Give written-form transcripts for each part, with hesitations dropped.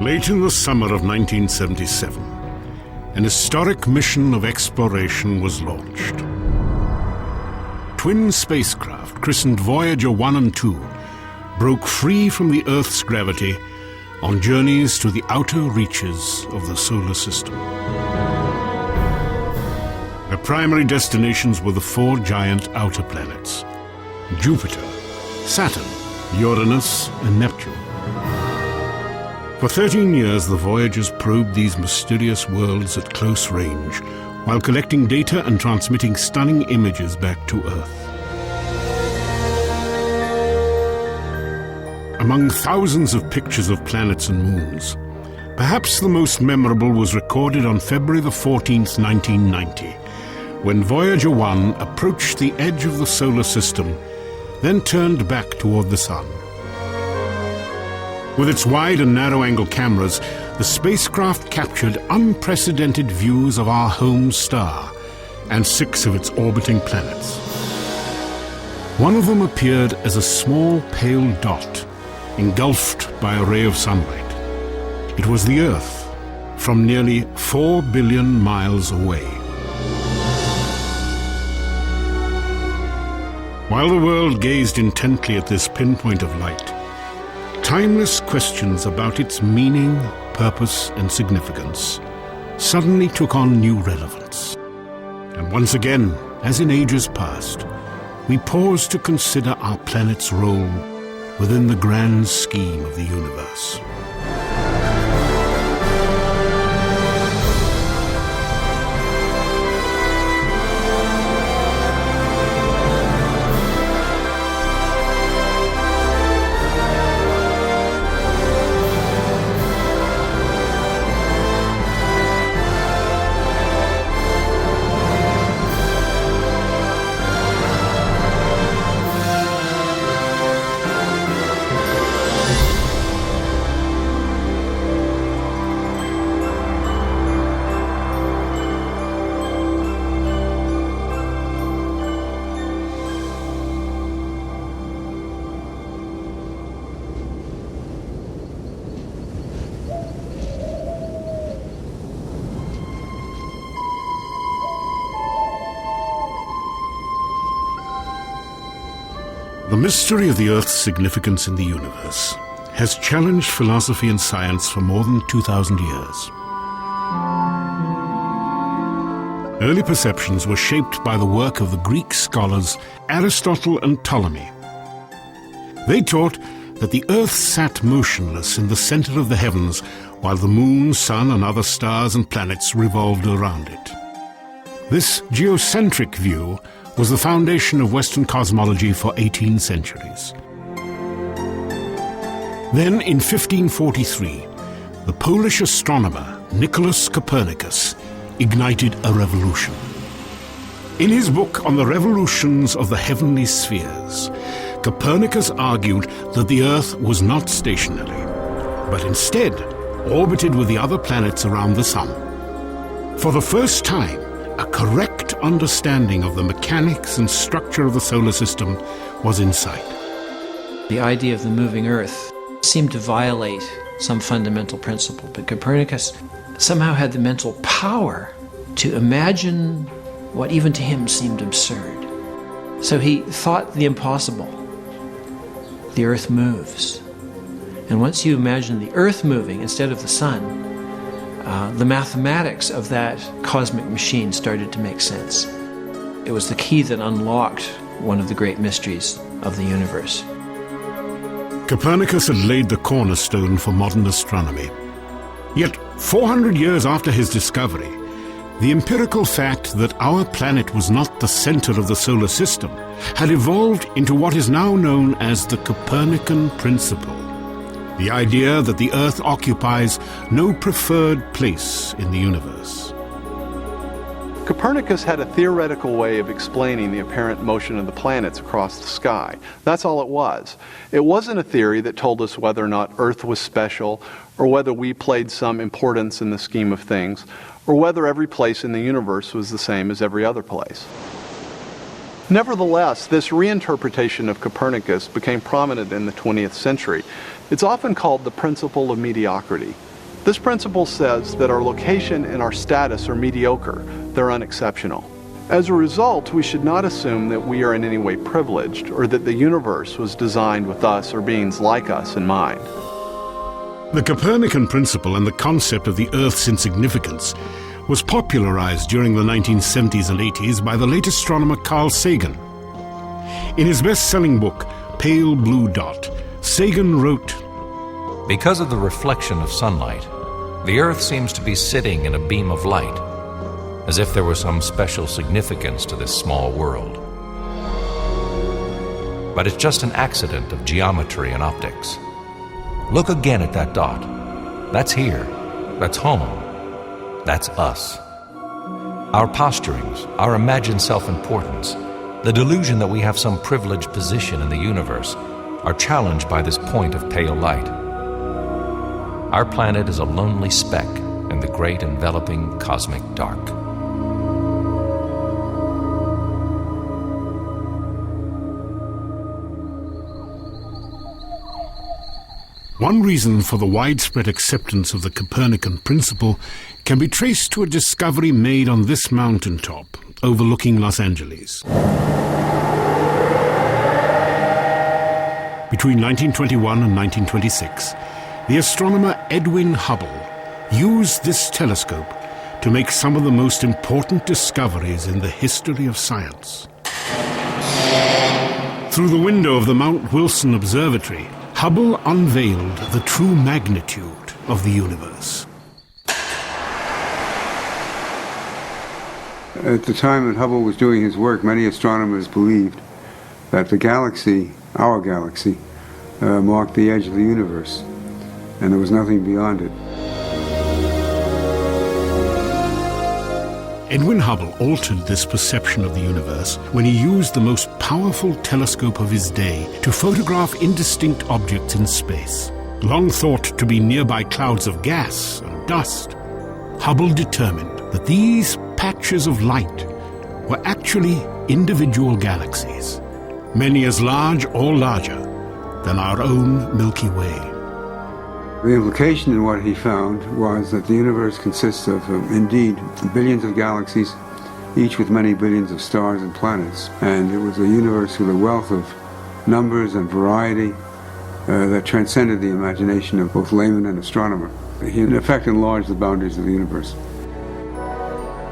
Late in the summer of 1977, an historic mission of exploration was launched. Twin spacecraft, christened Voyager 1 and 2, broke free from the Earth's gravity on journeys to the outer reaches of the solar system. Their primary destinations were the four giant outer planets: Jupiter, Saturn, Uranus, and Neptune. For 13 years, the Voyagers probed these mysterious worlds at close range, while collecting data and transmitting stunning images back to Earth. Among thousands of pictures of planets and moons, perhaps the most memorable was recorded on February the 14th, 1990, when Voyager 1 approached the edge of the solar system, then turned back toward the Sun. With its wide and narrow-angle cameras, the spacecraft captured unprecedented views of our home star and 6 of its orbiting planets. One of them appeared as a small pale dot, engulfed by a ray of sunlight. It was the Earth, from nearly 4 billion miles away. While the world gazed intently at this pinpoint of light, timeless questions about its meaning, purpose, and significance suddenly took on new relevance. And once again, as in ages past, we paused to consider our planet's role within the grand scheme of the universe. The mystery of the Earth's significance in the universe has challenged philosophy and science for more than 2,000 years. Early perceptions were shaped by the work of the Greek scholars Aristotle and Ptolemy. They taught that the Earth sat motionless in the center of the heavens while the moon, sun, and other stars and planets revolved around it. This geocentric view was the foundation of Western cosmology for 18 centuries. Then, in 1543, the Polish astronomer Nicholas Copernicus ignited a revolution. In his book on the revolutions of the heavenly spheres, Copernicus argued that the Earth was not stationary, but instead orbited with the other planets around the Sun. For the first time, a correct understanding of the mechanics and structure of the solar system was in sight. The idea of the moving Earth seemed to violate some fundamental principle, but Copernicus somehow had the mental power to imagine what even to him seemed absurd. So he thought the impossible. The Earth moves. And once you imagine the Earth moving instead of the Sun, the mathematics of that cosmic machine started to make sense. It was the key that unlocked one of the great mysteries of the universe. Copernicus had laid the cornerstone for modern astronomy. Yet, 400 years after his discovery, the empirical fact that our planet was not the center of the solar system had evolved into what is now known as the Copernican principle. The idea that the Earth occupies no preferred place in the universe. Copernicus had a theoretical way of explaining the apparent motion of the planets across the sky. That's all it was. It wasn't a theory that told us whether or not Earth was special, or whether we played some importance in the scheme of things, or whether every place in the universe was the same as every other place. Nevertheless, this reinterpretation of Copernicus became prominent in the 20th century. It's often called the principle of mediocrity. This principle says that our location and our status are mediocre, they're unexceptional. As a result, we should not assume that we are in any way privileged or that the universe was designed with us or beings like us in mind. The Copernican principle and the concept of the Earth's insignificance was popularized during the 1970s and 80s by the late astronomer Carl Sagan. In his best-selling book, Pale Blue Dot, Sagan wrote, "Because of the reflection of sunlight, the Earth seems to be sitting in a beam of light, as if there was some special significance to this small world. But it's just an accident of geometry and optics. Look again at that dot. That's here. That's home. That's us. Our posturings, our imagined self-importance, the delusion that we have some privileged position in the universe, are challenged by this point of pale light. Our planet is a lonely speck in the great enveloping cosmic dark." One reason for the widespread acceptance of the Copernican principle can be traced to a discovery made on this mountaintop overlooking Los Angeles. Between 1921 and 1926, the astronomer Edwin Hubble used this telescope to make some of the most important discoveries in the history of science. Through the window of the Mount Wilson Observatory, Hubble unveiled the true magnitude of the universe. At the time that Hubble was doing his work, many astronomers believed that the galaxy, our galaxy, marked the edge of the universe, and there was nothing beyond it. Edwin Hubble altered this perception of the universe when he used the most powerful telescope of his day to photograph indistinct objects in space. Long thought to be nearby clouds of gas and dust, Hubble determined that these patches of light were actually individual galaxies, many as large or larger than our own Milky Way. The implication in what he found was that the universe consists of, indeed, billions of galaxies, each with many billions of stars and planets. And it was a universe with a wealth of numbers and variety that transcended the imagination of both layman and astronomer. He, in effect, enlarged the boundaries of the universe.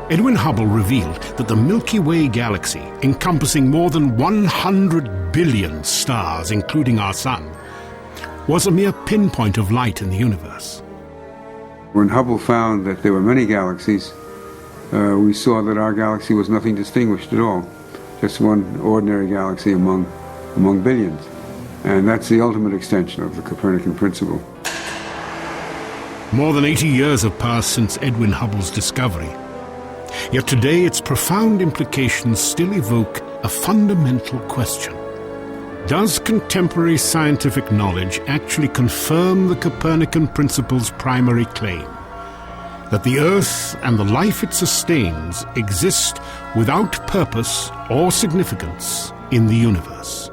Edwin Hubble revealed that the Milky Way galaxy, encompassing more than 100 billion stars, including our Sun, was a mere pinpoint of light in the universe. When Hubble found that there were many galaxies, we saw that our galaxy was nothing distinguished at all, just one ordinary galaxy among billions. And that's the ultimate extension of the Copernican principle. More than 80 years have passed since Edwin Hubble's discovery. Yet today its profound implications still evoke a fundamental question. Does contemporary scientific knowledge actually confirm the Copernican principle's primary claim, that the Earth and the life it sustains exist without purpose or significance in the universe?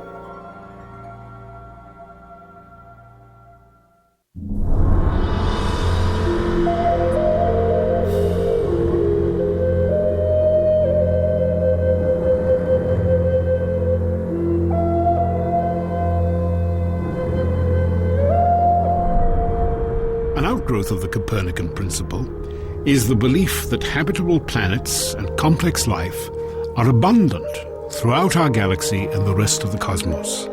An outgrowth of the Copernican principle is the belief that habitable planets and complex life are abundant throughout our galaxy and the rest of the cosmos.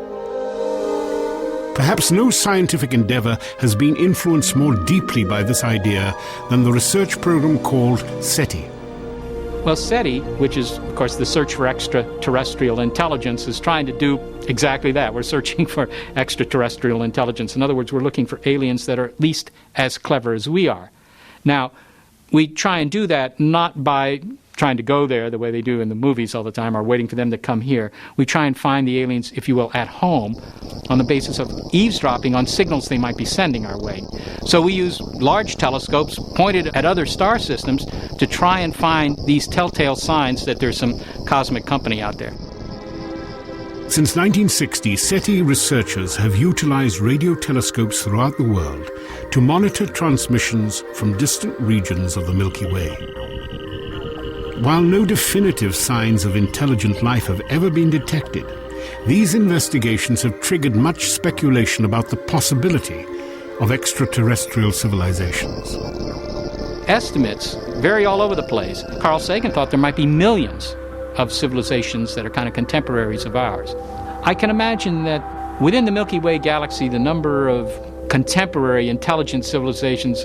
Perhaps no scientific endeavor has been influenced more deeply by this idea than the research program called SETI. Well, SETI, which is, of course, the search for extraterrestrial intelligence, is trying to do exactly that. We're searching for extraterrestrial intelligence. In other words, we're looking for aliens that are at least as clever as we are. Now, we try and do that not by trying to go there the way they do in the movies all the time, or waiting for them to come here. We try and find the aliens, if you will, at home on the basis of eavesdropping on signals they might be sending our way. So we use large telescopes pointed at other star systems to try and find these telltale signs that there's some cosmic company out there. Since 1960, SETI researchers have utilized radio telescopes throughout the world to monitor transmissions from distant regions of the Milky Way. While no definitive signs of intelligent life have ever been detected, these investigations have triggered much speculation about the possibility of extraterrestrial civilizations. Estimates vary all over the place. Carl Sagan thought there might be millions of civilizations that are kind of contemporaries of ours. I can imagine that within the Milky Way galaxy, the number of contemporary intelligent civilizations,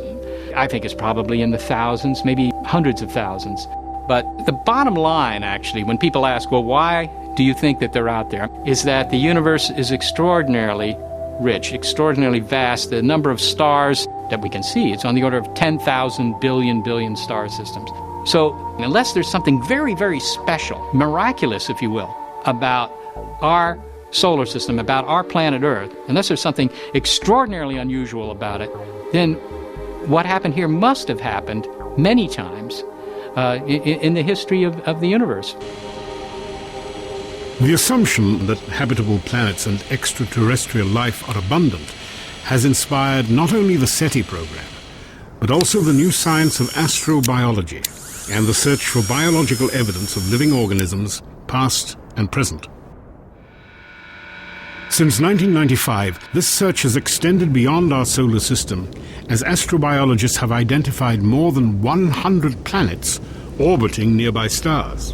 I think, is probably in the thousands, maybe hundreds of thousands. But the bottom line, actually, when people ask, well, why do you think that they're out there, is that the universe is extraordinarily rich, extraordinarily vast. The number of stars that we can see, it's on the order of 10,000 billion star systems. So unless there's something very, very special, miraculous, if you will, about our solar system, about our planet Earth, unless there's something extraordinarily unusual about it, then what happened here must have happened many times in the history of the universe. The assumption that habitable planets and extraterrestrial life are abundant has inspired not only the SETI program, but also the new science of astrobiology and the search for biological evidence of living organisms, past and present. Since 1995, this search has extended beyond our solar system, as astrobiologists have identified more than 100 planets orbiting nearby stars.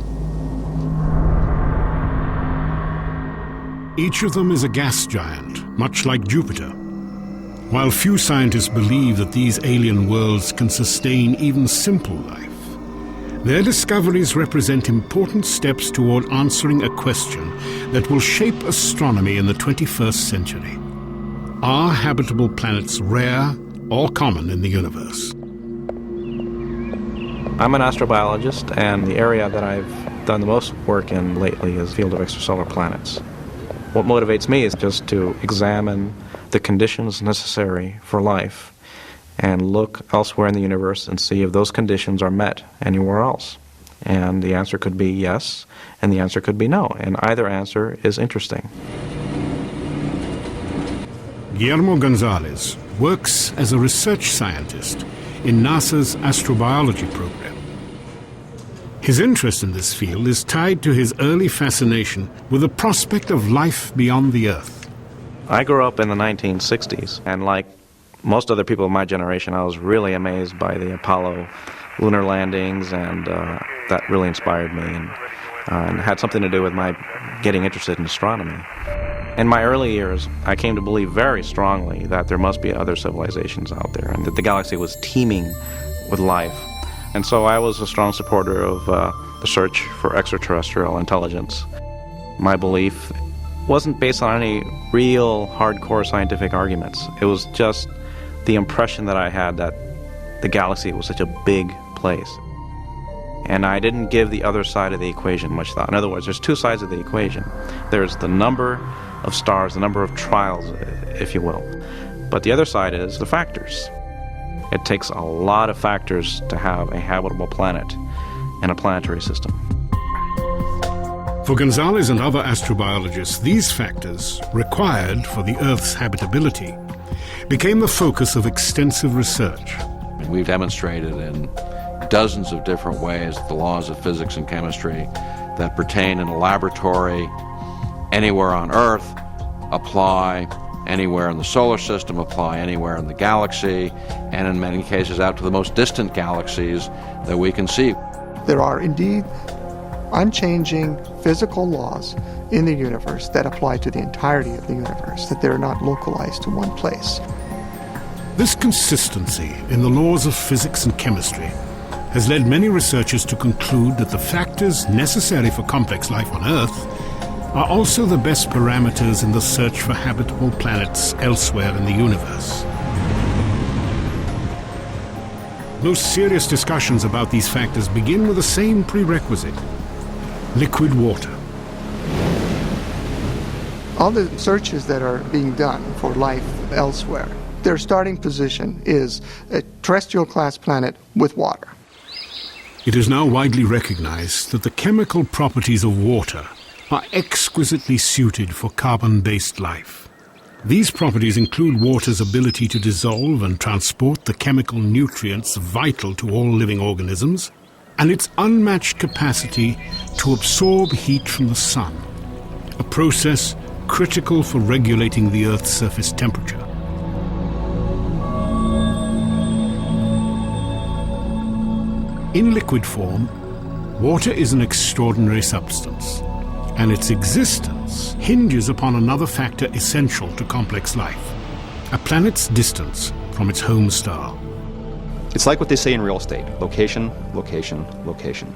Each of them is a gas giant, much like Jupiter. While few scientists believe that these alien worlds can sustain even simple life, their discoveries represent important steps toward answering a question that will shape astronomy in the 21st century. Are habitable planets rare or common in the universe? I'm an astrobiologist, and the area that I've done the most work in lately is the field of extrasolar planets. What motivates me is just to examine the conditions necessary for life and look elsewhere in the universe and see if those conditions are met anywhere else. And the answer could be yes, and the answer could be no, and either answer is interesting. Guillermo Gonzalez works as a research scientist in NASA's astrobiology program. His interest in this field is tied to his early fascination with the prospect of life beyond the Earth. I grew up in the 1960s, and like most other people of my generation, I was really amazed by the Apollo lunar landings, and that really inspired me and had something to do with my getting interested in astronomy. In my early years, I came to believe very strongly that there must be other civilizations out there and that the galaxy was teeming with life. And so I was a strong supporter of the search for extraterrestrial intelligence. My belief wasn't based on any real hardcore scientific arguments. It was just the impression that I had that the galaxy was such a big place. And I didn't give the other side of the equation much thought. In other words, there's two sides of the equation. There's the number of stars, the number of trials, if you will. But the other side is the factors. It takes a lot of factors to have a habitable planet in a planetary system. For Gonzalez and other astrobiologists, these factors, required for the Earth's habitability, became the focus of extensive research. We've demonstrated in dozens of different ways the laws of physics and chemistry that pertain in a laboratory anywhere on Earth apply anywhere in the solar system, apply anywhere in the galaxy, and in many cases out to the most distant galaxies that we can see. There are indeed unchanging physical laws in the universe that apply to the entirety of the universe, that they're not localized to one place. This consistency in the laws of physics and chemistry has led many researchers to conclude that the factors necessary for complex life on Earth are also the best parameters in the search for habitable planets elsewhere in the universe. Most serious discussions about these factors begin with the same prerequisite: liquid water. All the searches that are being done for life elsewhere, their starting position is a terrestrial class planet with water. It is now widely recognized that the chemical properties of water are exquisitely suited for carbon-based life. These properties include water's ability to dissolve and transport the chemical nutrients vital to all living organisms, and its unmatched capacity to absorb heat from the sun, a process critical for regulating the Earth's surface temperature. In liquid form, water is an extraordinary substance, and its existence hinges upon another factor essential to complex life: a planet's distance from its home star. It's like what they say in real estate: location, location, location.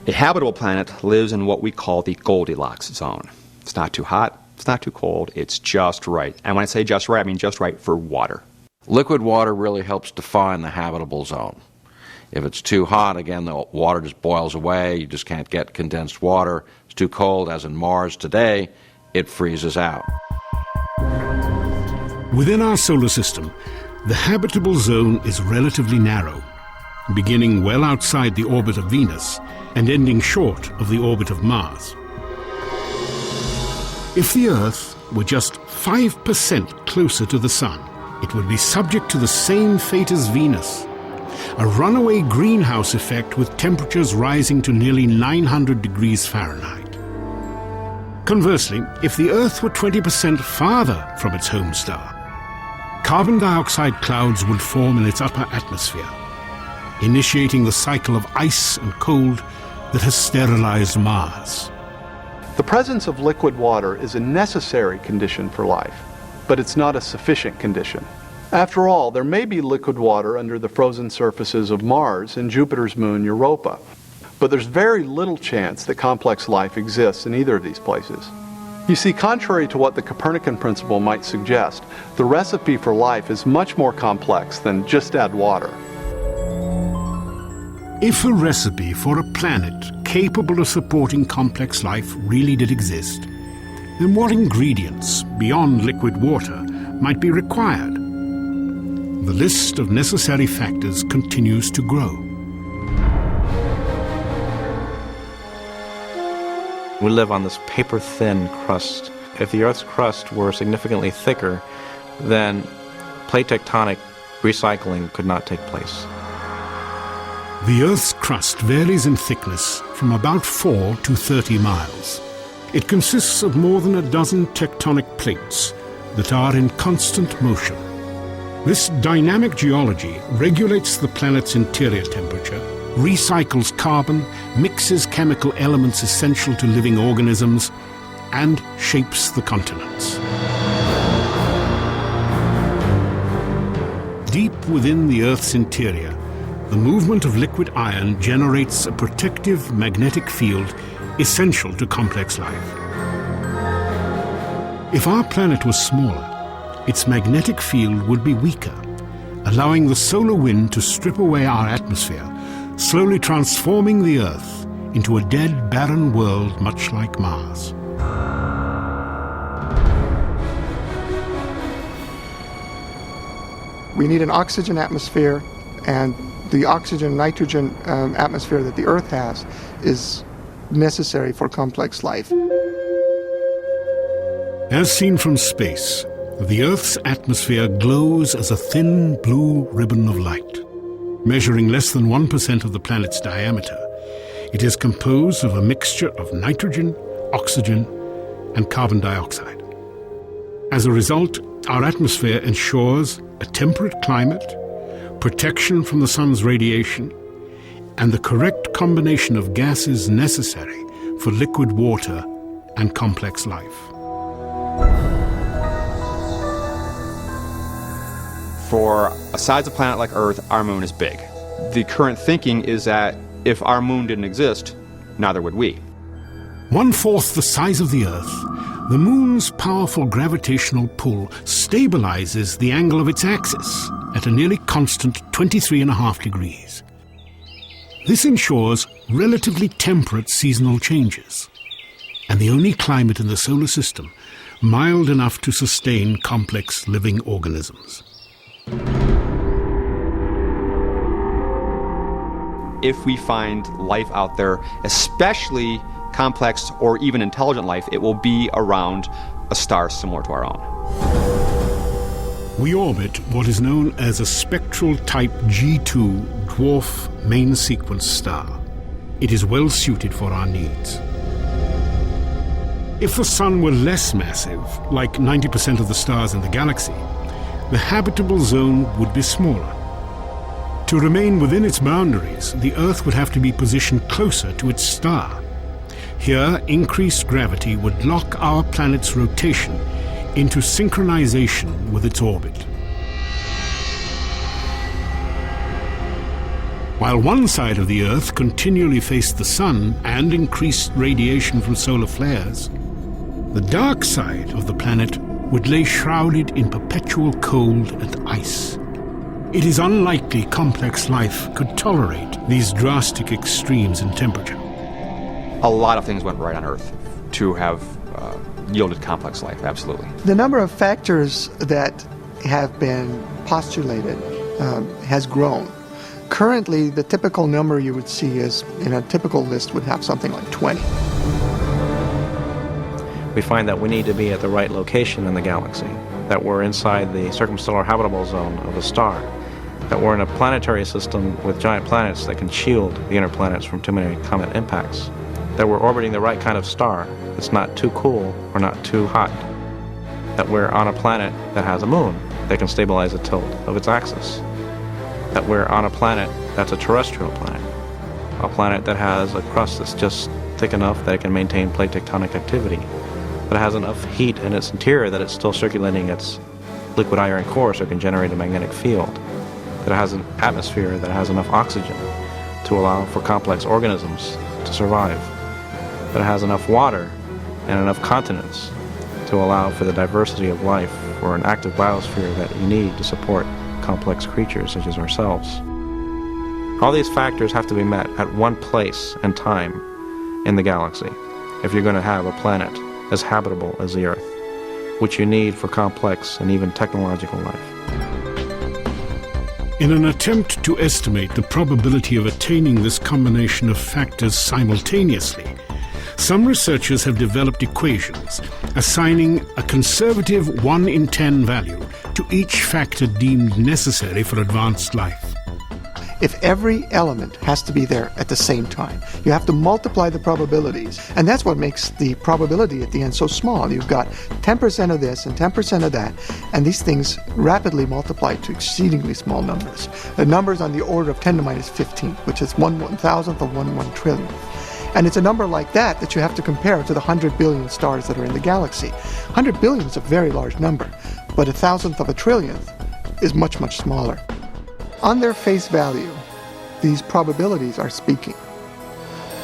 A habitable planet lives in what we call the Goldilocks zone. It's not too hot, it's not too cold, it's just right. And when I say just right, I mean just right for water. Liquid water really helps define the habitable zone. If it's too hot, again, the water just boils away. You just can't get condensed water. It's too cold, as in Mars today, it freezes out. Within our solar system, the habitable zone is relatively narrow, beginning well outside the orbit of Venus and ending short of the orbit of Mars. If the Earth were just 5% closer to the Sun, it would be subject to the same fate as Venus: a runaway greenhouse effect with temperatures rising to nearly 900 degrees Fahrenheit. Conversely, if the Earth were 20% farther from its home star, carbon dioxide clouds would form in its upper atmosphere, initiating the cycle of ice and cold that has sterilized Mars. The presence of liquid water is a necessary condition for life, but it's not a sufficient condition. After all, there may be liquid water under the frozen surfaces of Mars and Jupiter's moon Europa, but there's very little chance that complex life exists in either of these places. You see, contrary to what the Copernican principle might suggest, the recipe for life is much more complex than just add water. If a recipe for a planet capable of supporting complex life really did exist, then what ingredients beyond liquid water might be required? The list of necessary factors continues to grow. We live on this paper-thin crust. If the Earth's crust were significantly thicker, then plate tectonic recycling could not take place. The Earth's crust varies in thickness from about 4 to 30 miles. It consists of more than a dozen tectonic plates that are in constant motion. This dynamic geology regulates the planet's interior temperature, recycles carbon, mixes chemical elements essential to living organisms, and shapes the continents. Deep within the Earth's interior, the movement of liquid iron generates a protective magnetic field essential to complex life. If our planet was smaller, its magnetic field would be weaker, allowing the solar wind to strip away our atmosphere, slowly transforming the Earth into a dead, barren world much like Mars. We need an oxygen atmosphere, and the oxygen-nitrogen atmosphere that the Earth has is necessary for complex life. As seen from space, the Earth's atmosphere glows as a thin blue ribbon of light. Measuring less than 1% of the planet's diameter, it is composed of a mixture of nitrogen, oxygen, and carbon dioxide. As a result, our atmosphere ensures a temperate climate, protection from the sun's radiation, and the correct combination of gases necessary for liquid water and complex life. For a size of planet like Earth, our moon is big. The current thinking is that if our moon didn't exist, neither would we. 1/4 the size of the Earth, the moon's powerful gravitational pull stabilizes the angle of its axis at a nearly constant 23.5 degrees. This ensures relatively temperate seasonal changes, and the only climate in the solar system mild enough to sustain complex living organisms. If we find life out there, especially complex, or even intelligent life, it will be around a star similar to our own. We orbit what is known as a spectral type G2 dwarf main sequence star. It is well suited for our needs. If the Sun were less massive, like 90% of the stars in the galaxy, the habitable zone would be smaller. To remain within its boundaries, the Earth would have to be positioned closer to its star. Here, increased gravity would lock our planet's rotation into synchronization with its orbit. While one side of the Earth continually faced the Sun and increased radiation from solar flares, the dark side of the planet would lay shrouded in perpetual cold and ice. It is unlikely complex life could tolerate these drastic extremes in temperature. A lot of things went right on Earth to have yielded complex life, absolutely. The number of factors that have been postulated has grown. Currently, the typical number you would see is, in a typical list, would have something like 20. We find that we need to be at the right location in the galaxy, that we're inside the circumstellar habitable zone of a star, that we're in a planetary system with giant planets that can shield the inner planets from too many comet impacts, that we're orbiting the right kind of star that's not too cool or not too hot, that we're on a planet that has a moon that can stabilize the tilt of its axis, that we're on a planet that's a terrestrial planet, a planet that has a crust that's just thick enough that it can maintain plate tectonic activity, but it has enough heat in its interior that it's still circulating its liquid iron core so it can generate a magnetic field, that it has an atmosphere that has enough oxygen to allow for complex organisms to survive, that it has enough water and enough continents to allow for the diversity of life or an active biosphere that you need to support complex creatures such as ourselves. All these factors have to be met at one place and time in the galaxy if you're going to have a planet as habitable as the Earth, which you need for complex and even technological life. In an attempt to estimate the probability of attaining this combination of factors simultaneously, some researchers have developed equations assigning a conservative 1 in 10 value to each factor deemed necessary for advanced life. If every element has to be there at the same time, you have to multiply the probabilities. And that's what makes the probability at the end so small. You've got 10% of this and 10% of that, and these things rapidly multiply to exceedingly small numbers. The numbers on the order of 10 to minus 15, which is 1/1000th of 1 trillionth. And it's a number like that that you have to compare to the 100 billion stars that are in the galaxy. 100 billion is a very large number, but 1,000th of a trillionth is much, much smaller. On their face value, these probabilities are speaking.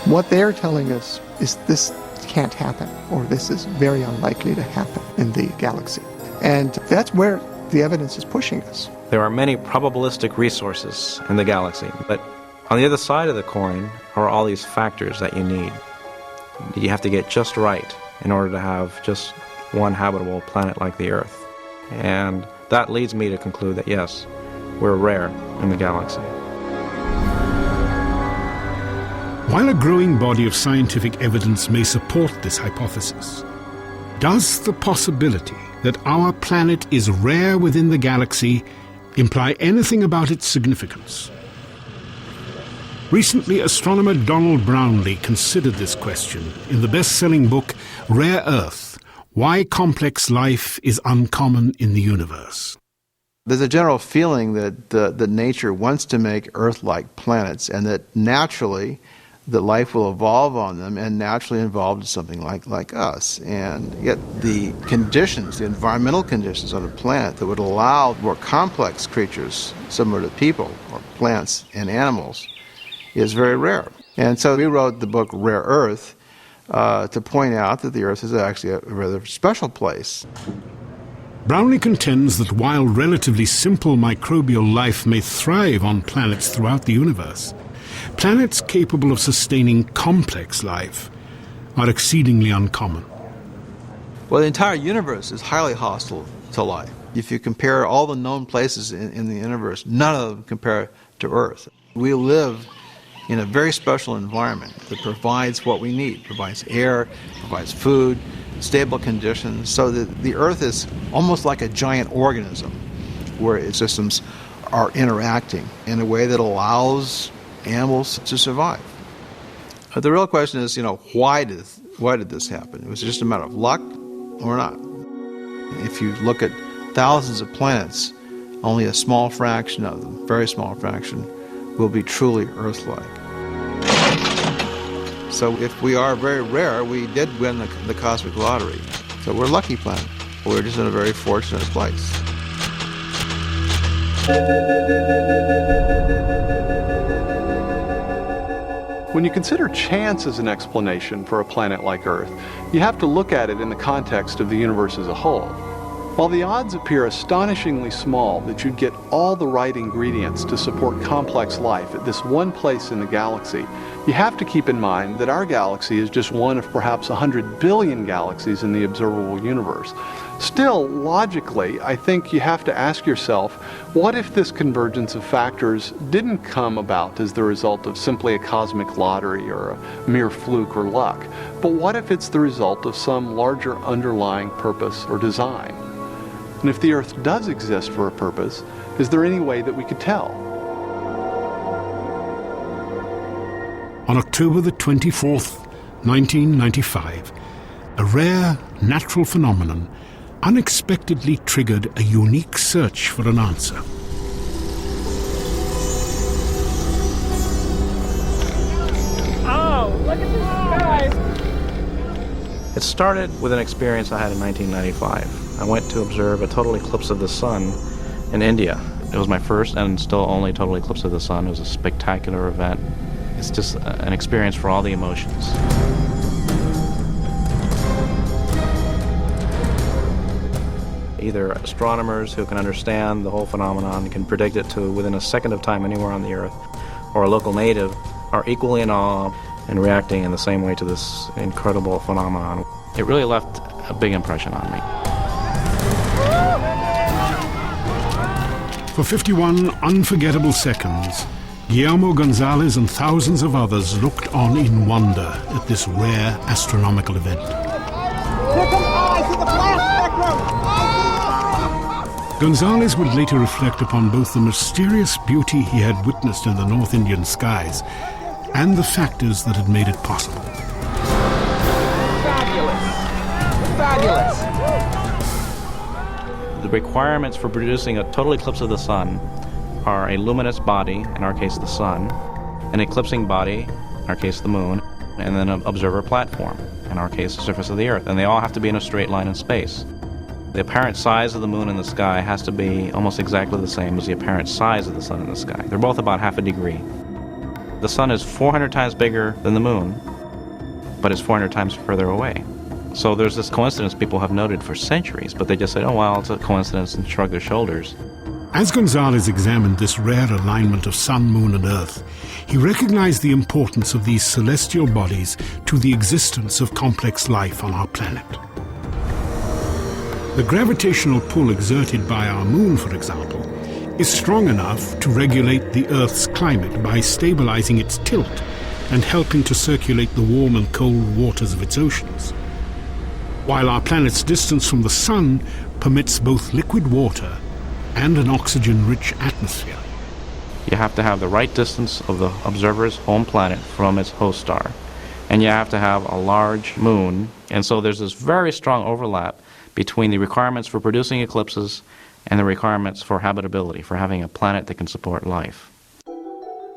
What they're telling us is this can't happen, or this is very unlikely to happen in the galaxy. And that's where the evidence is pushing us. There are many probabilistic resources in the galaxy, but on the other side of the coin are all these factors that you need. You have to get just right in order to have just one habitable planet like the Earth. And that leads me to conclude that yes, we're rare in the galaxy. While a growing body of scientific evidence may support this hypothesis, does the possibility that our planet is rare within the galaxy imply anything about its significance? Recently, astronomer Donald Brownlee considered this question in the best-selling book Rare Earth: Why Complex Life is Uncommon in the Universe. There's a general feeling that nature wants to make Earth-like planets, and that naturally that life will evolve on them and naturally evolve to something like us. And yet the conditions, the environmental conditions on a planet that would allow more complex creatures similar to people or plants and animals is very rare. And so we wrote the book Rare Earth to point out that the Earth is actually a rather special place. Brownlee contends that while relatively simple microbial life may thrive on planets throughout the universe, planets capable of sustaining complex life are exceedingly uncommon. Well, the entire universe is highly hostile to life. If you compare all the known places in the universe, none of them compare to Earth. We live in a very special environment that provides what we need, provides air, provides food, stable conditions, so that the Earth is almost like a giant organism where its systems are interacting in a way that allows animals to survive. But the real question is, why did this happen? It was just a matter of luck or not. If you look at thousands of planets, only a small fraction of them, very small fraction, will be truly Earth-like. So if we are very rare, we did win the cosmic lottery. So we're a lucky planet. We're just in a very fortunate place. When you consider chance as an explanation for a planet like Earth, you have to look at it in the context of the universe as a whole. While the odds appear astonishingly small that you'd get all the right ingredients to support complex life at this one place in the galaxy, you have to keep in mind that our galaxy is just one of perhaps 100 billion galaxies in the observable universe. Still, logically, I think you have to ask yourself, what if this convergence of factors didn't come about as the result of simply a cosmic lottery or a mere fluke or luck, but what if it's the result of some larger underlying purpose or design? And if the Earth does exist for a purpose, is there any way that we could tell? On October the 24th, 1995, a rare natural phenomenon unexpectedly triggered a unique search for an answer. Oh, look at this guy! It started with an experience I had in 1995. I went to observe a total eclipse of the sun in India. It was my first and still only total eclipse of the sun. It was a spectacular event. It's just an experience for all the emotions. Either astronomers who can understand the whole phenomenon, can predict it to within a second of time anywhere on the Earth, or a local native are equally in awe and reacting in the same way to this incredible phenomenon. It really left a big impression on me. For 51 unforgettable seconds, Guillermo Gonzalez and thousands of others looked on in wonder at this rare astronomical event. Gonzalez would later reflect upon both the mysterious beauty he had witnessed in the North Indian skies and the factors that had made it possible. Fabulous! The requirements for producing a total eclipse of the sun are a luminous body, in our case the sun, an eclipsing body, in our case the moon, and then an observer platform, in our case the surface of the Earth, and they all have to be in a straight line in space. The apparent size of the moon in the sky has to be almost exactly the same as the apparent size of the sun in the sky. They're both about half a degree. The sun is 400 times bigger than the moon, but it's 400 times further away. So there's this coincidence people have noted for centuries, but they just say, oh, well, it's a coincidence, and shrug their shoulders. As Gonzalez examined this rare alignment of sun, moon, and earth, he recognized the importance of these celestial bodies to the existence of complex life on our planet. The gravitational pull exerted by our moon, for example, is strong enough to regulate the Earth's climate by stabilizing its tilt and helping to circulate the warm and cold waters of its oceans, while our planet's distance from the sun permits both liquid water and an oxygen-rich atmosphere. You have to have the right distance of the observer's home planet from its host star, and you have to have a large moon, and so there's this very strong overlap between the requirements for producing eclipses and the requirements for habitability, for having a planet that can support life.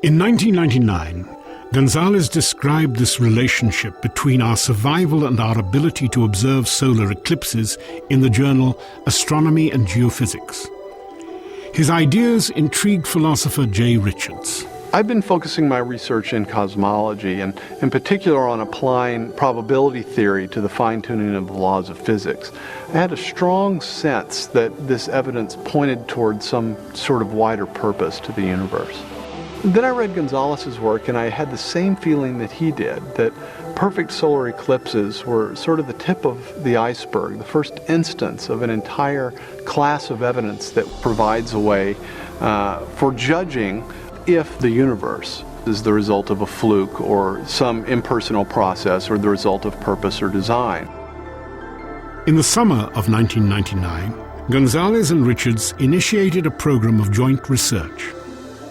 In 1999, Gonzalez described this relationship between our survival and our ability to observe solar eclipses in the journal Astronomy and Geophysics. His ideas intrigued philosopher Jay Richards. I've been focusing my research in cosmology, and in particular on applying probability theory to the fine-tuning of the laws of physics. I had a strong sense that this evidence pointed toward some sort of wider purpose to the universe. Then I read Gonzalez's work, and I had the same feeling that he did, that perfect solar eclipses were sort of the tip of the iceberg, the first instance of an entire class of evidence that provides a way for judging if the universe is the result of a fluke or some impersonal process or the result of purpose or design. In the summer of 1999, Gonzalez and Richards initiated a program of joint research.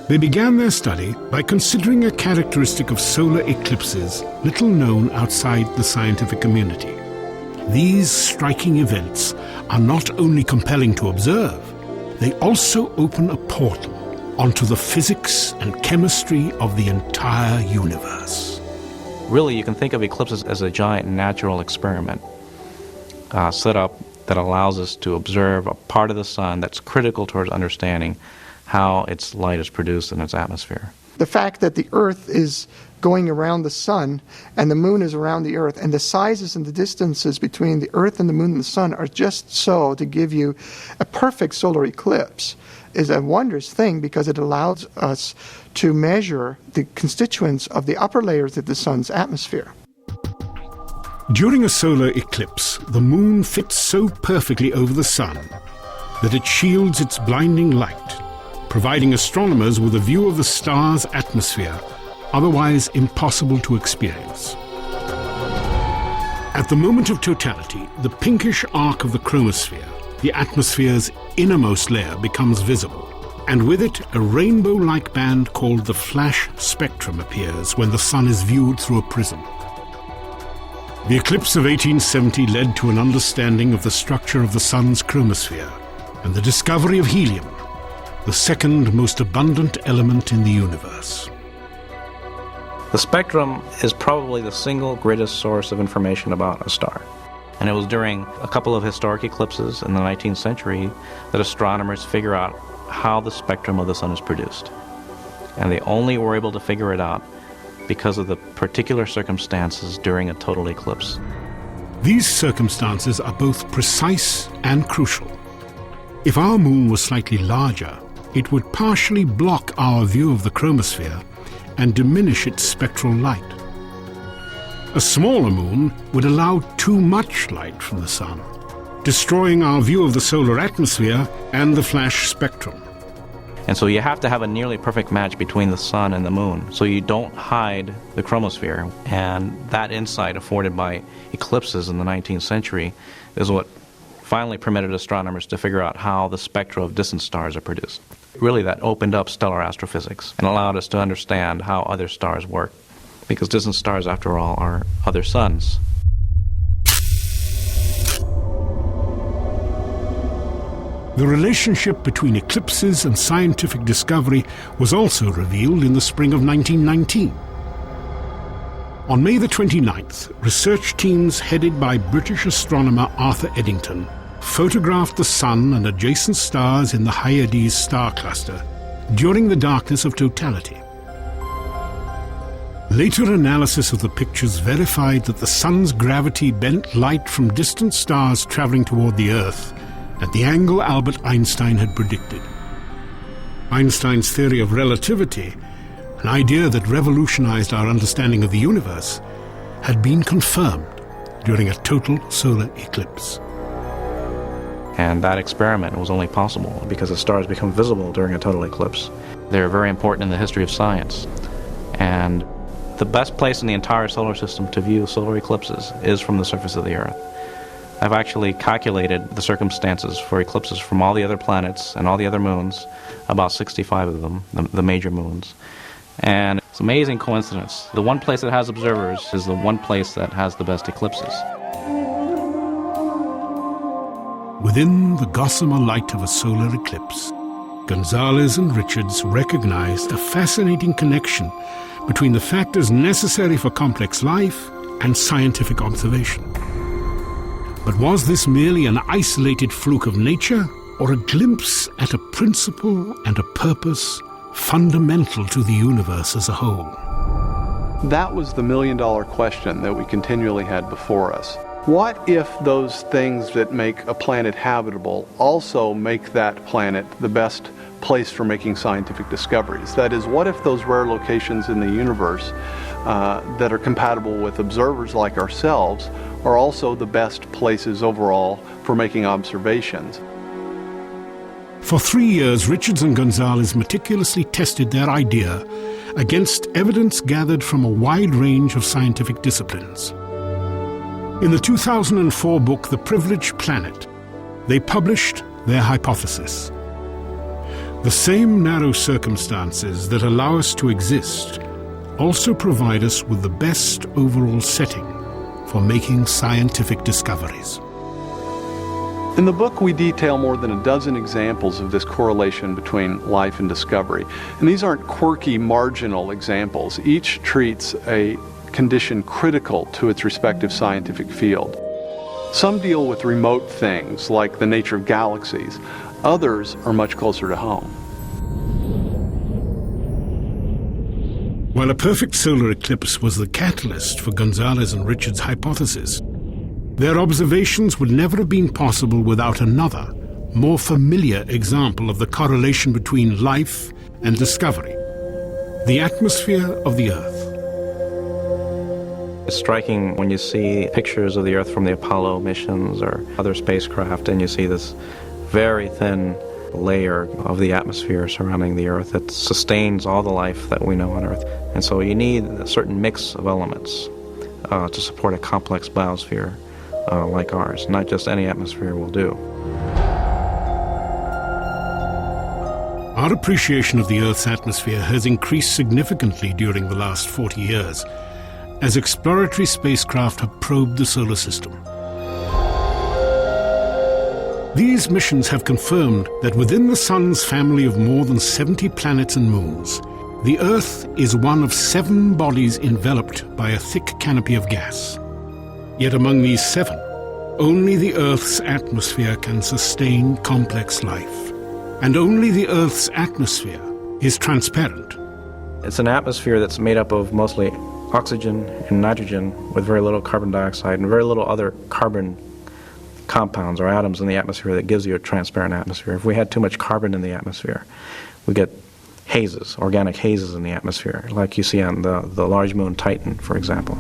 They began their study by considering a characteristic of solar eclipses little known outside the scientific community. These striking events are not only compelling to observe, they also open a portal onto the physics and chemistry of the entire universe. Really, you can think of eclipses as a giant natural experiment set up that allows us to observe a part of the sun that's critical towards understanding how its light is produced in its atmosphere. The fact that the Earth is going around the sun and the moon is around the Earth, and the sizes and the distances between the Earth and the moon and the sun are just so to give you a perfect solar eclipse is a wondrous thing, because it allows us to measure the constituents of the upper layers of the sun's atmosphere. During a solar eclipse, the moon fits so perfectly over the sun that it shields its blinding light, providing astronomers with a view of the star's atmosphere otherwise impossible to experience. At the moment of totality, the pinkish arc of the chromosphere, the atmosphere's innermost layer, becomes visible, and with it a rainbow-like band called the flash spectrum appears when the sun is viewed through a prism. The eclipse of 1870 led to an understanding of the structure of the sun's chromosphere and the discovery of helium, the second most abundant element in the universe. The spectrum is probably the single greatest source of information about a star. And it was during a couple of historic eclipses in the 19th century that astronomers figure out how the spectrum of the sun is produced. And they only were able to figure it out because of the particular circumstances during a total eclipse. These circumstances are both precise and crucial. If our moon was slightly larger, it would partially block our view of the chromosphere and diminish its spectral light. A smaller moon would allow too much light from the sun, destroying our view of the solar atmosphere and the flash spectrum. And so you have to have a nearly perfect match between the sun and the moon, so you don't hide the chromosphere. And that insight afforded by eclipses in the 19th century is what finally permitted astronomers to figure out how the spectra of distant stars are produced. Really, that opened up stellar astrophysics and allowed us to understand how other stars work, because distant stars, after all, are other suns. The relationship between eclipses and scientific discovery was also revealed in the spring of 1919. On May the 29th, research teams headed by British astronomer Arthur Eddington photographed the Sun and adjacent stars in the Hyades star cluster during the darkness of totality. Later analysis of the pictures verified that the Sun's gravity bent light from distant stars traveling toward the Earth at the angle Albert Einstein had predicted. Einstein's theory of relativity, an idea that revolutionized our understanding of the universe, had been confirmed during a total solar eclipse. And that experiment was only possible because the stars become visible during a total eclipse. They're very important in the history of science. And the best place in the entire solar system to view solar eclipses is from the surface of the Earth. I've actually calculated the circumstances for eclipses from all the other planets and all the other moons, about 65 of them, the major moons. And it's an amazing coincidence. The one place that has observers is the one place that has the best eclipses. Within the gossamer light of a solar eclipse, Gonzalez and Richards recognized a fascinating connection between the factors necessary for complex life and scientific observation. But was this merely an isolated fluke of nature, or a glimpse at a principle and a purpose fundamental to the universe as a whole? That was the million-dollar question that we continually had before us. What if those things that make a planet habitable also make that planet the best place for making scientific discoveries? That is, what if those rare locations in the universe that are compatible with observers like ourselves are also the best places overall for making observations? For 3 years, Richards and Gonzalez meticulously tested their idea against evidence gathered from a wide range of scientific disciplines. In the 2004 book, The Privileged Planet, they published their hypothesis. The same narrow circumstances that allow us to exist also provide us with the best overall setting for making scientific discoveries. In the book, we detail more than a dozen examples of this correlation between life and discovery. And these aren't quirky, marginal examples. Each treats a condition critical to its respective scientific field. Some deal with remote things, like the nature of galaxies. Others are much closer to home. While a perfect solar eclipse was the catalyst for Gonzalez and Richards' hypothesis, their observations would never have been possible without another, more familiar example of the correlation between life and discovery: the atmosphere of the Earth. It's striking when you see pictures of the Earth from the Apollo missions or other spacecraft, and you see this very thin layer of the atmosphere surrounding the Earth that sustains all the life that we know on Earth. And so you need a certain mix of elements to support a complex biosphere like ours. Not just any atmosphere will do. Our appreciation of the Earth's atmosphere has increased significantly during the last 40 years as exploratory spacecraft have probed the solar system. These missions have confirmed that within the Sun's family of more than 70 planets and moons, the Earth is one of 7 bodies enveloped by a thick canopy of gas. Yet among these 7, only the Earth's atmosphere can sustain complex life. And only the Earth's atmosphere is transparent. It's an atmosphere that's made up of mostly oxygen and nitrogen with very little carbon dioxide and very little other carbon compounds or atoms in the atmosphere that gives you a transparent atmosphere. If we had too much carbon in the atmosphere, we get hazes, organic hazes in the atmosphere, like you see on the large moon Titan, for example.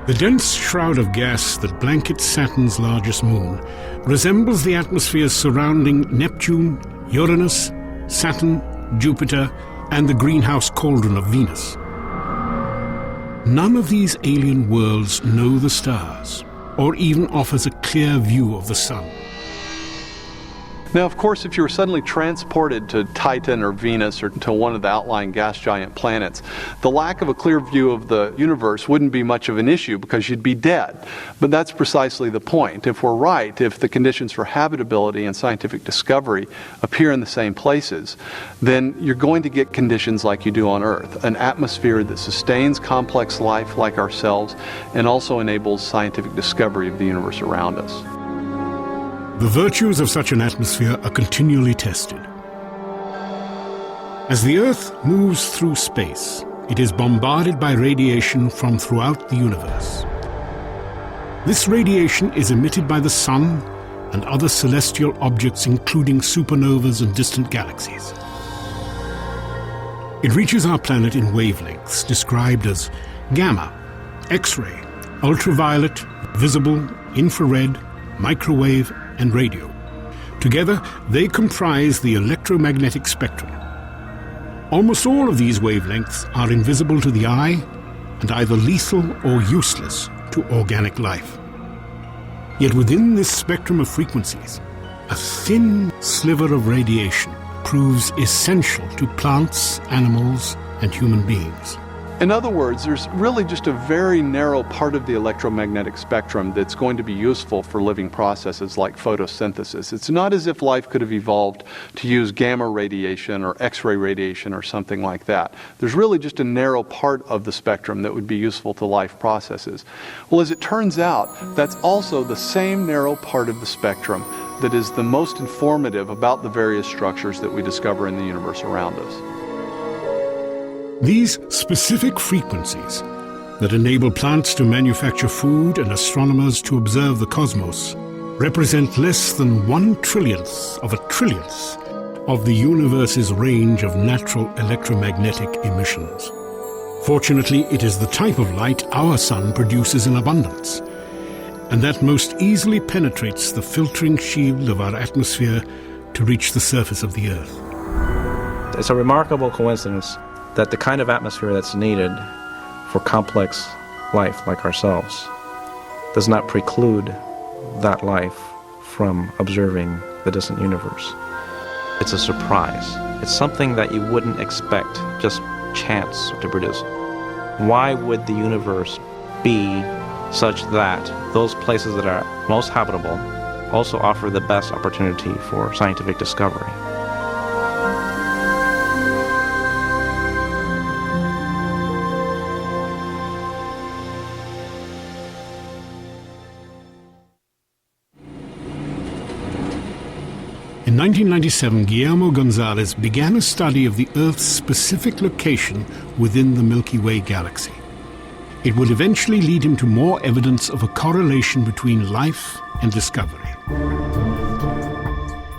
The dense shroud of gas that blankets Saturn's largest moon resembles the atmospheres surrounding Neptune, Uranus, Saturn, Jupiter, and the greenhouse cauldron of Venus. None of these alien worlds know the stars, or even offers a clear view of the sun. Now, of course, if you were suddenly transported to Titan or Venus or to one of the outlying gas giant planets, the lack of a clear view of the universe wouldn't be much of an issue because you'd be dead. But that's precisely the point. If we're right, if the conditions for habitability and scientific discovery appear in the same places, then you're going to get conditions like you do on Earth, an atmosphere that sustains complex life like ourselves and also enables scientific discovery of the universe around us. The virtues of such an atmosphere are continually tested. As the Earth moves through space, it is bombarded by radiation from throughout the universe. This radiation is emitted by the Sun and other celestial objects, including supernovas and distant galaxies. It reaches our planet in wavelengths described as gamma, X-ray, ultraviolet, visible, infrared, microwave, and radio. Together, they comprise the electromagnetic spectrum. Almost all of these wavelengths are invisible to the eye and either lethal or useless to organic life. Yet within this spectrum of frequencies, a thin sliver of radiation proves essential to plants, animals, and human beings. In other words, there's really just a very narrow part of the electromagnetic spectrum that's going to be useful for living processes like photosynthesis. It's not as if life could have evolved to use gamma radiation or X-ray radiation or something like that. There's really just a narrow part of the spectrum that would be useful to life processes. Well, as it turns out, that's also the same narrow part of the spectrum that is the most informative about the various structures that we discover in the universe around us. These specific frequencies that enable plants to manufacture food and astronomers to observe the cosmos represent less than 1/1,000,000,000 of a trillionth of the universe's range of natural electromagnetic emissions. Fortunately, it is the type of light our sun produces in abundance, and that most easily penetrates the filtering shield of our atmosphere to reach the surface of the Earth. It's a remarkable coincidence that the kind of atmosphere that's needed for complex life like ourselves does not preclude that life from observing the distant universe. It's a surprise. It's something that you wouldn't expect just chance to produce. Why would the universe be such that those places that are most habitable also offer the best opportunity for scientific discovery? In 1997, Guillermo Gonzalez began a study of the Earth's specific location within the Milky Way galaxy. It would eventually lead him to more evidence of a correlation between life and discovery.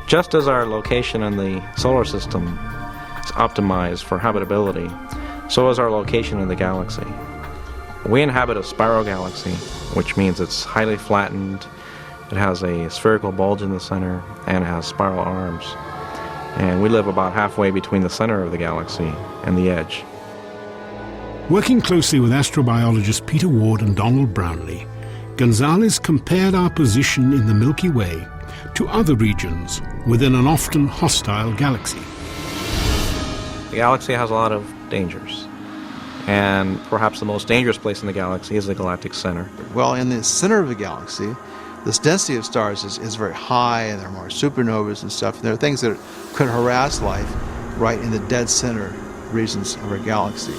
Just as our location in the solar system is optimized for habitability, so is our location in the galaxy. We inhabit a spiral galaxy, which means it's highly flattened. It has a spherical bulge in the center, and it has spiral arms. And we live about halfway between the center of the galaxy and the edge. Working closely with astrobiologists Peter Ward and Donald Brownlee, Gonzalez compared our position in the Milky Way to other regions within an often hostile galaxy. The galaxy has a lot of dangers, and perhaps the most dangerous place in the galaxy is the galactic center. Well, in the center of the galaxy, this density of stars is very high, and there are more supernovas and stuff. And there are things that could harass life right in the dead center regions of our galaxy.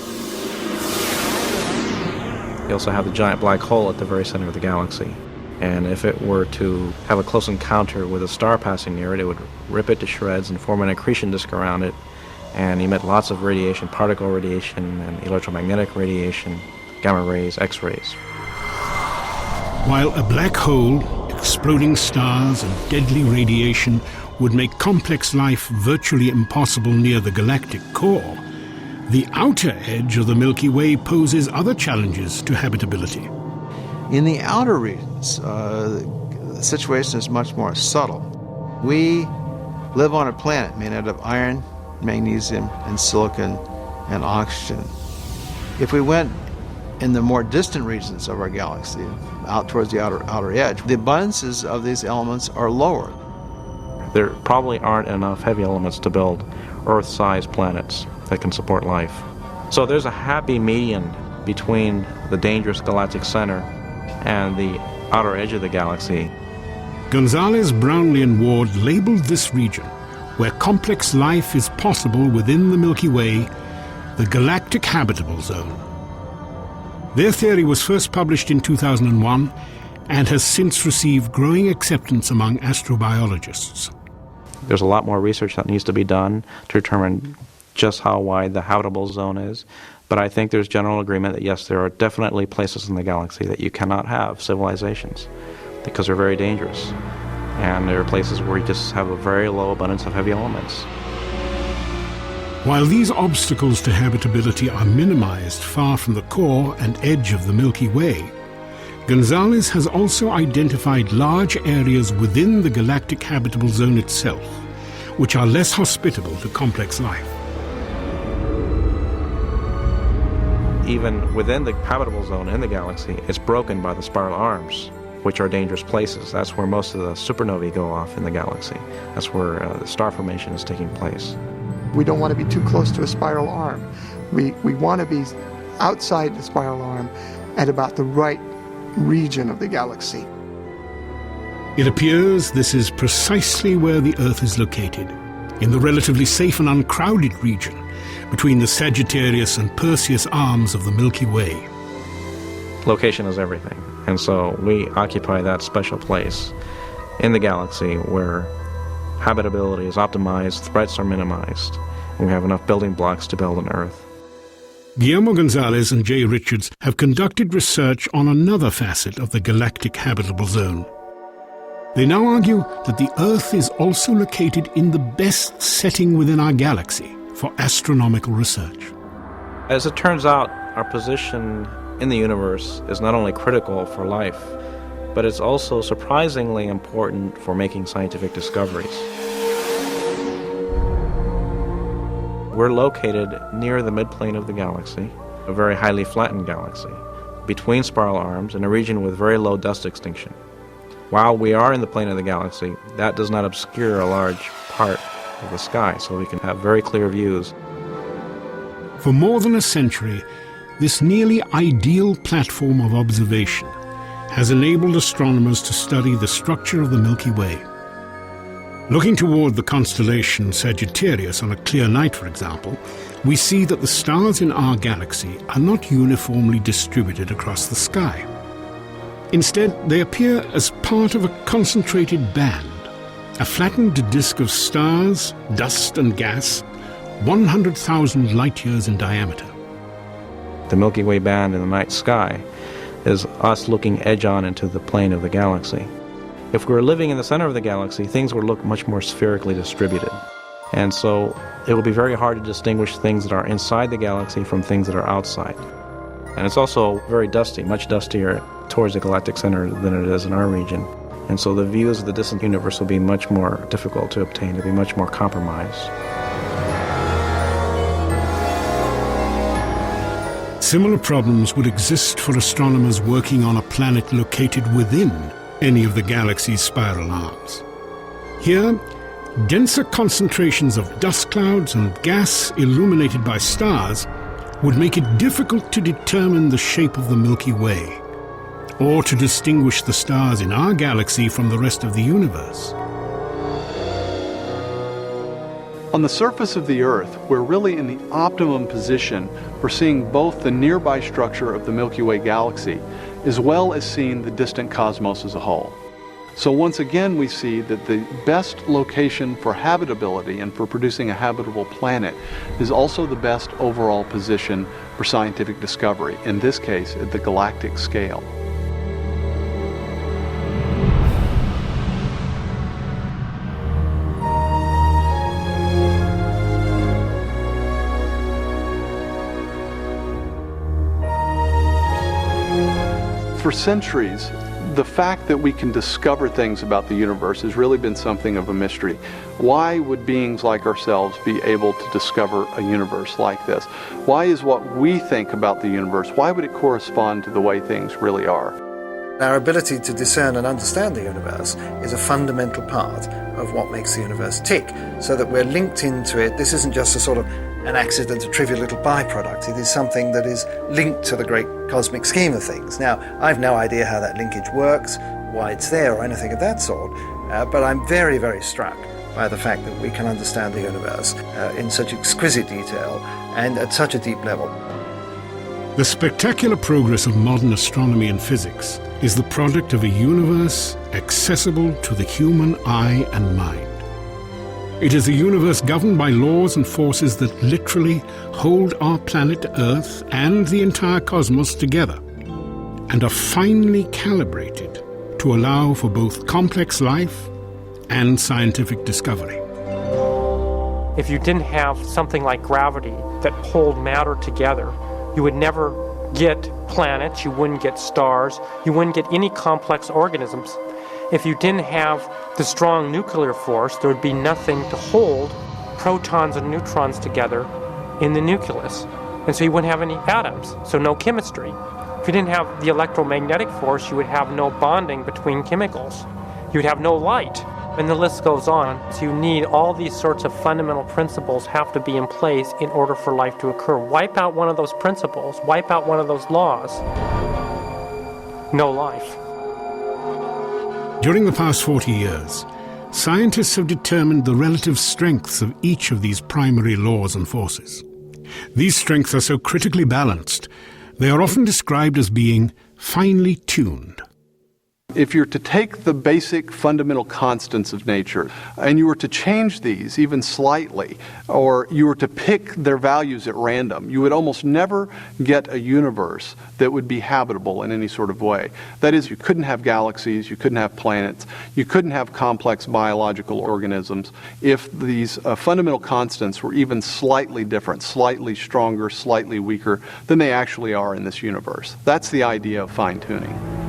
You also have the giant black hole at the very center of the galaxy. And if it were to have a close encounter with a star passing near it, it would rip it to shreds and form an accretion disk around it and emit lots of radiation, particle radiation and electromagnetic radiation, gamma rays, X-rays. While a black hole, exploding stars and deadly radiation would make complex life virtually impossible near the galactic core, the outer edge of the Milky Way poses other challenges to habitability. In the outer regions, the situation is much more subtle. We live on a planet made out of iron, magnesium, and silicon, and oxygen. If we went in the more distant regions of our galaxy, out towards the outer edge, the abundances of these elements are lower. There probably aren't enough heavy elements to build Earth-sized planets that can support life. So there's a happy median between the dangerous galactic center and the outer edge of the galaxy. Gonzalez, Brownlee, and Ward labeled this region, where complex life is possible within the Milky Way, the galactic habitable zone. Their theory was first published in 2001 and has since received growing acceptance among astrobiologists. There's a lot more research that needs to be done to determine just how wide the habitable zone is. But I think there's general agreement that yes, there are definitely places in the galaxy that you cannot have civilizations because they're very dangerous. And there are places where you just have a very low abundance of heavy elements. While these obstacles to habitability are minimized far from the core and edge of the Milky Way, Gonzalez has also identified large areas within the galactic habitable zone itself, which are less hospitable to complex life. Even within the habitable zone in the galaxy, it's broken by the spiral arms, which are dangerous places. That's where most of the supernovae go off in the galaxy. That's where the star formation is taking place. We don't want to be too close to a spiral arm. We want to be outside the spiral arm at about the right region of the galaxy. It appears this is precisely where the Earth is located, in the relatively safe and uncrowded region between the Sagittarius and Perseus arms of the Milky Way. Location is everything, and so we occupy that special place in the galaxy where habitability is optimized, threats are minimized, and we have enough building blocks to build an Earth. Guillermo Gonzalez and Jay Richards have conducted research on another facet of the galactic habitable zone. They now argue that the Earth is also located in the best setting within our galaxy for astronomical research. As it turns out, our position in the universe is not only critical for life, but it's also surprisingly important for making scientific discoveries. We're located near the midplane of the galaxy, a very highly flattened galaxy, between spiral arms in a region with very low dust extinction. While we are in the plane of the galaxy, that does not obscure a large part of the sky, so we can have very clear views. For more than a century, this nearly ideal platform of observation has enabled astronomers to study the structure of the Milky Way. Looking toward the constellation Sagittarius on a clear night, for example, we see that the stars in our galaxy are not uniformly distributed across the sky. Instead, they appear as part of a concentrated band, a flattened disk of stars, dust and gas, 100,000 light-years in diameter. The Milky Way band in the night sky is us looking edge-on into the plane of the galaxy. If we were living in the center of the galaxy, things would look much more spherically distributed. And so it will be very hard to distinguish things that are inside the galaxy from things that are outside. And it's also very dusty, much dustier towards the galactic center than it is in our region. And so the views of the distant universe will be much more difficult to obtain, to be much more compromised. Similar problems would exist for astronomers working on a planet located within any of the galaxy's spiral arms. Here, denser concentrations of dust clouds and gas illuminated by stars would make it difficult to determine the shape of the Milky Way, or to distinguish the stars in our galaxy from the rest of the universe. On the surface of the Earth, we're really in the optimum position for seeing both the nearby structure of the Milky Way galaxy as well as seeing the distant cosmos as a whole. So once again we see that the best location for habitability and for producing a habitable planet is also the best overall position for scientific discovery, in this case at the galactic scale. For centuries, the fact that we can discover things about the universe has really been something of a mystery. Why would beings like ourselves be able to discover a universe like this? Why is what we think about the universe, why would it correspond to the way things really are? Our ability to discern and understand the universe is a fundamental part of what makes the universe tick, so that we're linked into it. This isn't just a sort of an accident, a trivial little byproduct. It is something that is linked to the great cosmic scheme of things. Now, I've no idea how that linkage works, why it's there, or anything of that sort, but I'm very, very struck by the fact that we can understand the universe in such exquisite detail and at such a deep level. The spectacular progress of modern astronomy and physics is the product of a universe accessible to the human eye and mind. It is a universe governed by laws and forces that literally hold our planet Earth and the entire cosmos together, and are finely calibrated to allow for both complex life and scientific discovery. If you didn't have something like gravity that pulled matter together, you would never get planets, you wouldn't get stars, you wouldn't get any complex organisms. If you didn't have the strong nuclear force, there would be nothing to hold protons and neutrons together in the nucleus. And so you wouldn't have any atoms, so no chemistry. If you didn't have the electromagnetic force, you would have no bonding between chemicals. You would have no light. And the list goes on. So you need all these sorts of fundamental principles have to be in place in order for life to occur. Wipe out one of those principles, wipe out one of those laws, no life. During the past 40 years, scientists have determined the relative strengths of each of these primary laws and forces. These strengths are so critically balanced, they are often described as being finely tuned. If you're to take the basic fundamental constants of nature and you were to change these even slightly, or you were to pick their values at random, you would almost never get a universe that would be habitable in any sort of way. That is, you couldn't have galaxies, you couldn't have planets, you couldn't have complex biological organisms if these fundamental constants were even slightly different, slightly stronger, slightly weaker than they actually are in this universe. That's the idea of fine-tuning.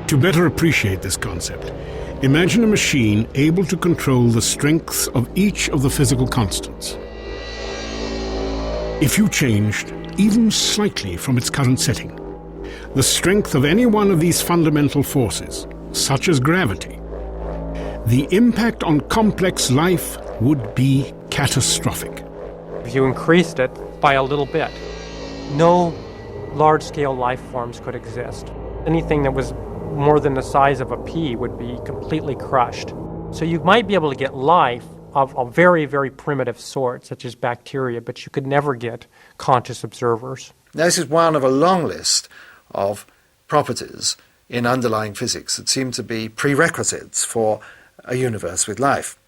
To better appreciate this concept, imagine a machine able to control the strengths of each of the physical constants. If you changed, even slightly from its current setting, the strength of any one of these fundamental forces, such as gravity, the impact on complex life would be catastrophic. If you increased it by a little bit, no large-scale life forms could exist. Anything that was more than the size of a pea would be completely crushed. So you might be able to get life of a very, very primitive sort, such as bacteria, but you could never get conscious observers. Now, this is one of a long list of properties in underlying physics that seem to be prerequisites for a universe with life.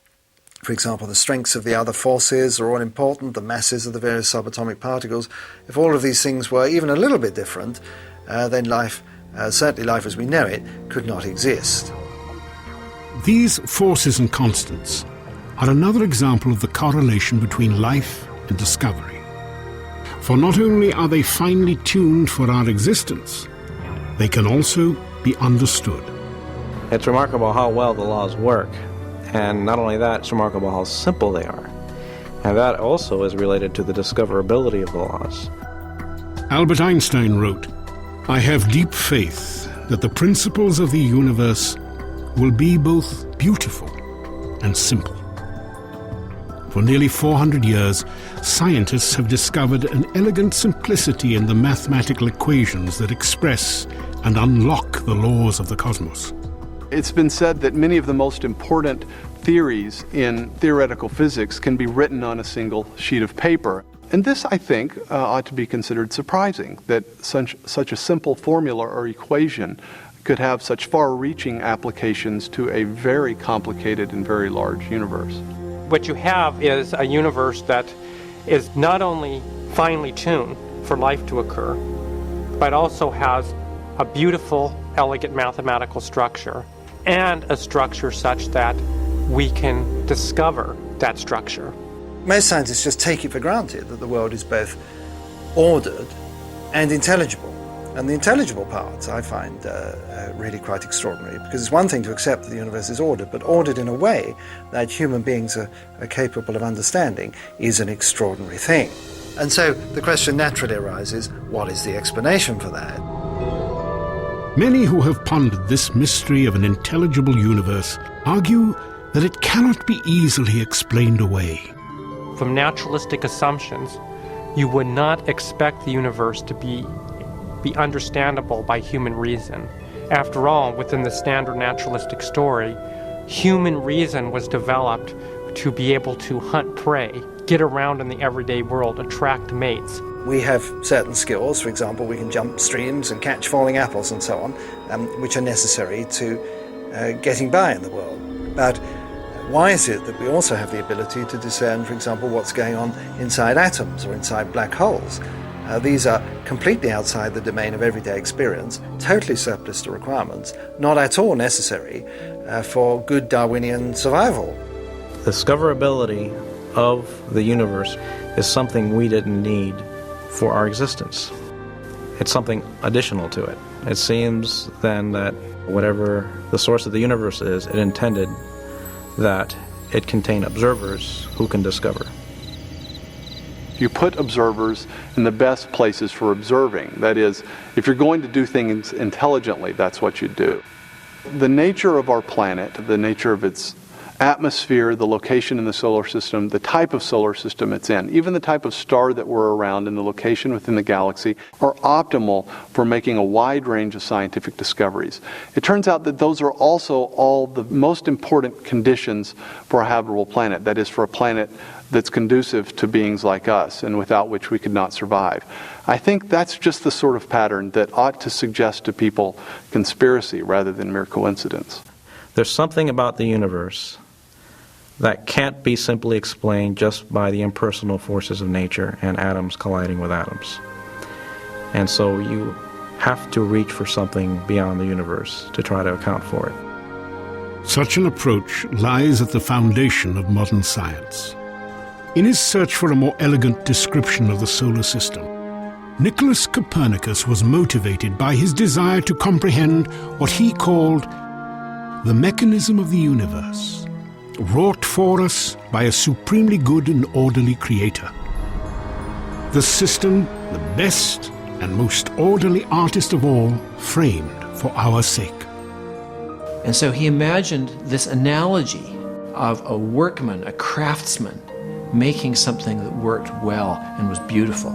For example, the strengths of the other forces are all important, the masses of the various subatomic particles. If all of these things were even a little bit different, then life, certainly life as we know it, could not exist. These forces and constants are another example of the correlation between life and discovery. For not only are they finely tuned for our existence, they can also be understood. It's remarkable how well the laws work. And not only that, it's remarkable how simple they are. And that also is related to the discoverability of the laws. Albert Einstein wrote, "I have deep faith that the principles of the universe will be both beautiful and simple." For nearly 400 years, scientists have discovered an elegant simplicity in the mathematical equations that express and unlock the laws of the cosmos. It's been said that many of the most important theories in theoretical physics can be written on a single sheet of paper. And this, I think, ought to be considered surprising, that such a simple formula or equation could have such far-reaching applications to a very complicated and very large universe. What you have is a universe that is not only finely tuned for life to occur, but also has a beautiful, elegant mathematical structure, and a structure such that we can discover that structure. Most scientists just take it for granted that the world is both ordered and intelligible. And the intelligible part I find really quite extraordinary, because it's one thing to accept that the universe is ordered, but ordered in a way that human beings are capable of understanding is an extraordinary thing. And so the question naturally arises, what is the explanation for that? Many who have pondered this mystery of an intelligible universe argue that it cannot be easily explained away. From naturalistic assumptions, you would not expect the universe to be understandable by human reason. After all, within the standard naturalistic story, human reason was developed to be able to hunt prey, get around in the everyday world, attract mates. We have certain skills, for example, we can jump streams and catch falling apples and so on, which are necessary to getting by in the world. But why is it that we also have the ability to discern, for example, what's going on inside atoms or inside black holes? These are completely outside the domain of everyday experience, totally surplus to requirements, not at all necessary for good Darwinian survival. Discoverability of the universe is something we didn't need for our existence. It's something additional to it. It seems then that whatever the source of the universe is, it intended that it contain observers who can discover. You put observers in the best places for observing. That is, if you're going to do things intelligently, that's what you do. The nature of our planet, the nature of its atmosphere, the location in the solar system, the type of solar system it's in, even the type of star that we're around and the location within the galaxy are optimal for making a wide range of scientific discoveries. It turns out that those are also all the most important conditions for a habitable planet, that is, for a planet that's conducive to beings like us and without which we could not survive. I think that's just the sort of pattern that ought to suggest to people conspiracy rather than mere coincidence. There's something about the universe that can't be simply explained just by the impersonal forces of nature and atoms colliding with atoms. And so you have to reach for something beyond the universe to try to account for it. Such an approach lies at the foundation of modern science. In his search for a more elegant description of the solar system, Nicholas Copernicus was motivated by his desire to comprehend what he called the mechanism of the universe, wrought for us by a supremely good and orderly creator. The system, the best and most orderly artist of all, framed for our sake. And so he imagined this analogy of a workman, a craftsman, making something that worked well and was beautiful.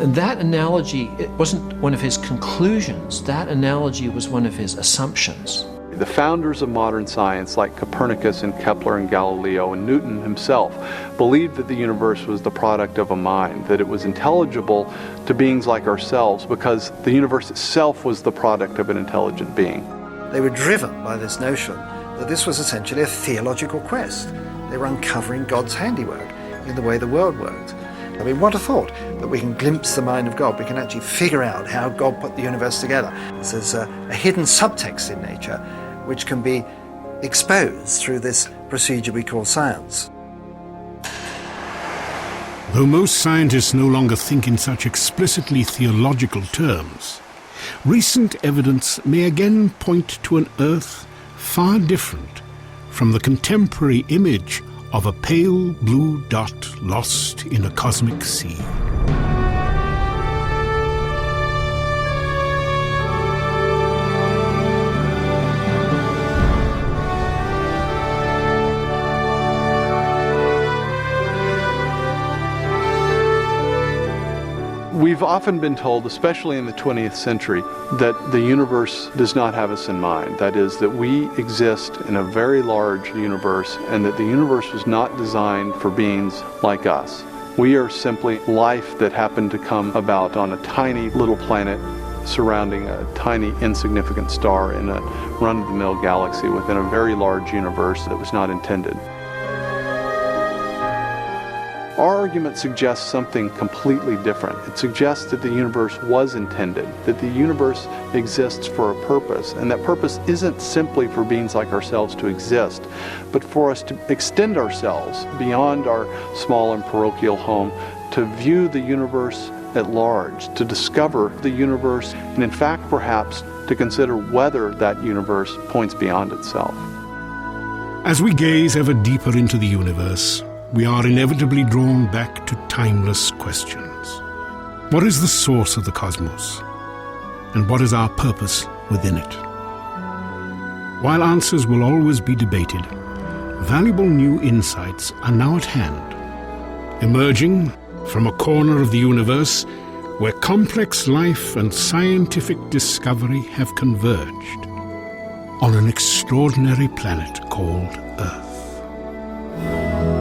And that analogy, it wasn't one of his conclusions, that analogy was one of his assumptions. The founders of modern science, like Copernicus and Kepler and Galileo and Newton himself, believed that the universe was the product of a mind, that it was intelligible to beings like ourselves because the universe itself was the product of an intelligent being. They were driven by this notion that this was essentially a theological quest. They were uncovering God's handiwork in the way the world worked. I mean, what a thought that we can glimpse the mind of God. We can actually figure out how God put the universe together. There's a hidden subtext in nature which can be exposed through this procedure we call science. Though most scientists no longer think in such explicitly theological terms, recent evidence may again point to an Earth far different from the contemporary image of a pale blue dot lost in a cosmic sea. We've often been told, especially in the 20th century, that the universe does not have us in mind. That is, that we exist in a very large universe and that the universe was not designed for beings like us. We are simply life that happened to come about on a tiny little planet surrounding a tiny insignificant star in a run-of-the-mill galaxy within a very large universe that was not intended. Our argument suggests something completely different. It suggests that the universe was intended, that the universe exists for a purpose, and that purpose isn't simply for beings like ourselves to exist, but for us to extend ourselves beyond our small and parochial home, to view the universe at large, to discover the universe, and in fact, perhaps, to consider whether that universe points beyond itself. As we gaze ever deeper into the universe, we are inevitably drawn back to timeless questions. What is the source of the cosmos? And what is our purpose within it? While answers will always be debated, valuable new insights are now at hand, emerging from a corner of the universe where complex life and scientific discovery have converged on an extraordinary planet called Earth.